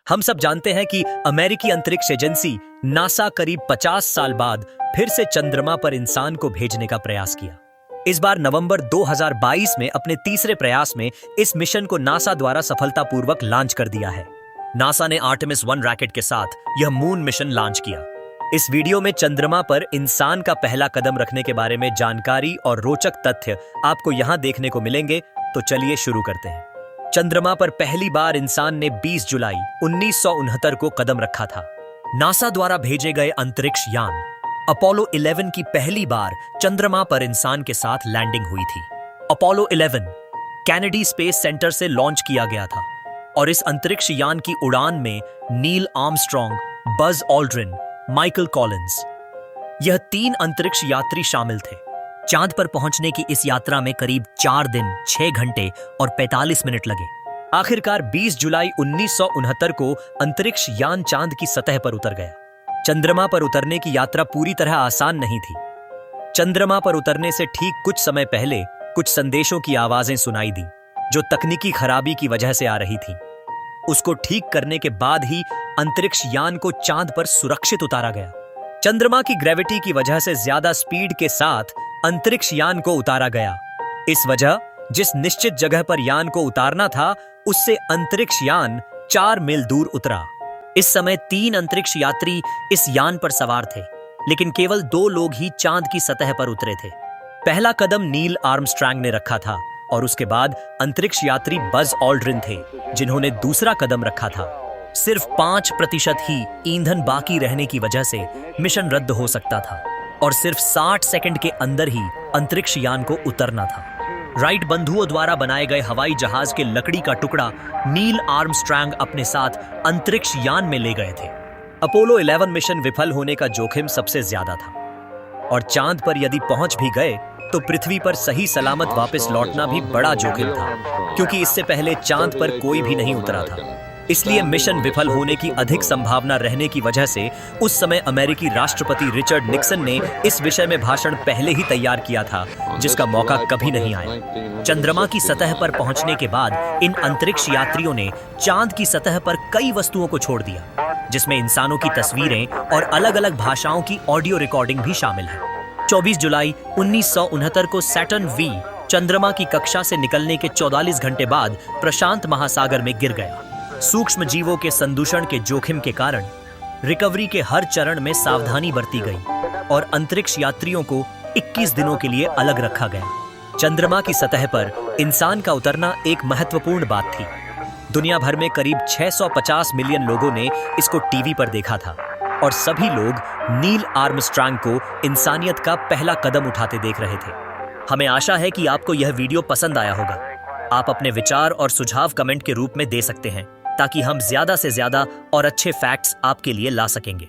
हम सब जानते हैं कि अमेरिकी अंतरिक्ष एजेंसी नासा करीब 50 साल बाद फिर से चंद्रमा पर इंसान को भेजने का प्रयास किया। इस बार नवंबर 2022 में अपने तीसरे प्रयास में इस मिशन को नासा द्वारा सफलतापूर्वक लॉन्च कर दिया है। नासा ने आर्टेमिस 1 रॉकेट के साथ यह मून मिशन लॉन्च किया। इस वीडियो में चंद्रमा पर इंसान का पहला कदम रखने के बारे में जानकारी और रोचक तथ्य आपको यहां देखने को मिलेंगे, तो चलिए शुरू करते हैं। चंद्रमा पर पहली बार इंसान ने 20 जुलाई 1969 को कदम रखा था। नासा द्वारा भेजे गए अंतरिक्ष यान अपोलो 11 की पहली बार चंद्रमा पर इंसान के साथ लैंडिंग हुई थी। अपोलो 11 कैनेडी स्पेस सेंटर से लॉन्च किया गया था और इस अंतरिक्ष यान की उड़ान में Neil Armstrong, Buzz Aldrin, Michael Collins, यह 3 अंतरिक्ष यात्री शामिल थे। चांद पर पहुंचने की इस यात्रा में करीब 4 दिन, 6 घंटे और 45 मिनट लगे। आखिरकार 20 जुलाई 1969 को अंतरिक्ष यान चांद की सतह पर उतर गया। चंद्रमा पर उतरने की यात्रा पूरी तरह आसान नहीं थी। चंद्रमा पर उतरने से ठीक कुछ समय पहले कुछ संदेशों की आवाजें सुनाई दी, जो तकनीकी खराबी की वजह से आ रही थी। उसको ठीक करने के बाद ही अंतरिक्ष यान को चांद पर सुरक्षित उतारा गया। चंद्रमा की ग्रेविटी की वजह से ज्यादा स्पीड के साथ अंतरिक्ष यान को उतारा गया। इस वजह जिस निश्चित जगह पर यान को उतारना था, उससे अंतरिक्ष यान 4 मील दूर उतरा। इस समय 3 अंतरिक्ष यात्री इस यान पर सवार थे, लेकिन केवल 2 लोग ही चांद की सतह पर उतरे थे। पहला कदम नील आर्मस्ट्रॉन्ग ने रखा था और उसके बाद अंतरिक्ष यात्री बज ऑल्ड्रिन थे, जिन्होंने दूसरा कदम रखा था। सिर्फ 5% ही ईंधन बाकी रहने की वजह से मिशन रद्द हो सकता था और सिर्फ 60 सेकंड के अंदर ही अंतरिक्ष यान को उतरना था। राइट बंधुओं द्वारा बनाए गए हवाई जहाज के लकड़ी का टुकड़ा नील आर्मस्ट्रॉन्ग अपने साथ अंतरिक्ष यान में ले गए थे। अपोलो 11 मिशन विफल होने का जोखिम सबसे ज्यादा था और चांद पर यदि पहुंच भी गए तो पृथ्वी पर सही सलामत वापस लौटना भी बड़ा जोखिम था, क्योंकि इससे पहले चांद पर कोई भी नहीं उतरा था। इसलिए मिशन विफल होने की अधिक संभावना रहने की वजह से उस समय अमेरिकी राष्ट्रपति रिचर्ड निक्सन ने इस विषय में भाषण पहले ही तैयार किया था, जिसका मौका कभी नहीं आया। चंद्रमा की सतह पर पहुंचने के बाद इन अंतरिक्ष यात्रियों ने चांद की सतह पर कई वस्तुओं को छोड़ दिया, जिसमें इंसानों की तस्वीरें और अलग-अलग भाषाओं की ऑडियो रिकॉर्डिंग भी शामिल है। 24 जुलाई 1969 को सैटर्न V चंद्रमा की कक्षा से निकलने के 44 घंटे बाद प्रशांत महासागर में गिर गया। सूक्ष्म जीवों के संदूषण के जोखिम के कारण रिकवरी के हर चरण में सावधानी बरती गई और अंतरिक्ष यात्रियों को 21 दिनों के लिए अलग रखा गया। चंद्रमा की सतह पर इंसान का उतरना एक महत्वपूर्ण बात थी। दुनिया भर में करीब 650 मिलियन लोगों ने इसको टीवी पर देखा था और सभी लोग नील आर्मस्ट्रॉन्ग को इंसानियत का पहला कदम उठाते देख रहे थे। हमें आशा है कि आपको यह वीडियो पसंद आया होगा। आप अपने विचार और सुझाव कमेंट के रूप में दे सकते हैं, ताकि हम ज्यादा से ज्यादा और अच्छे फैक्ट्स आपके लिए ला सकेंगे।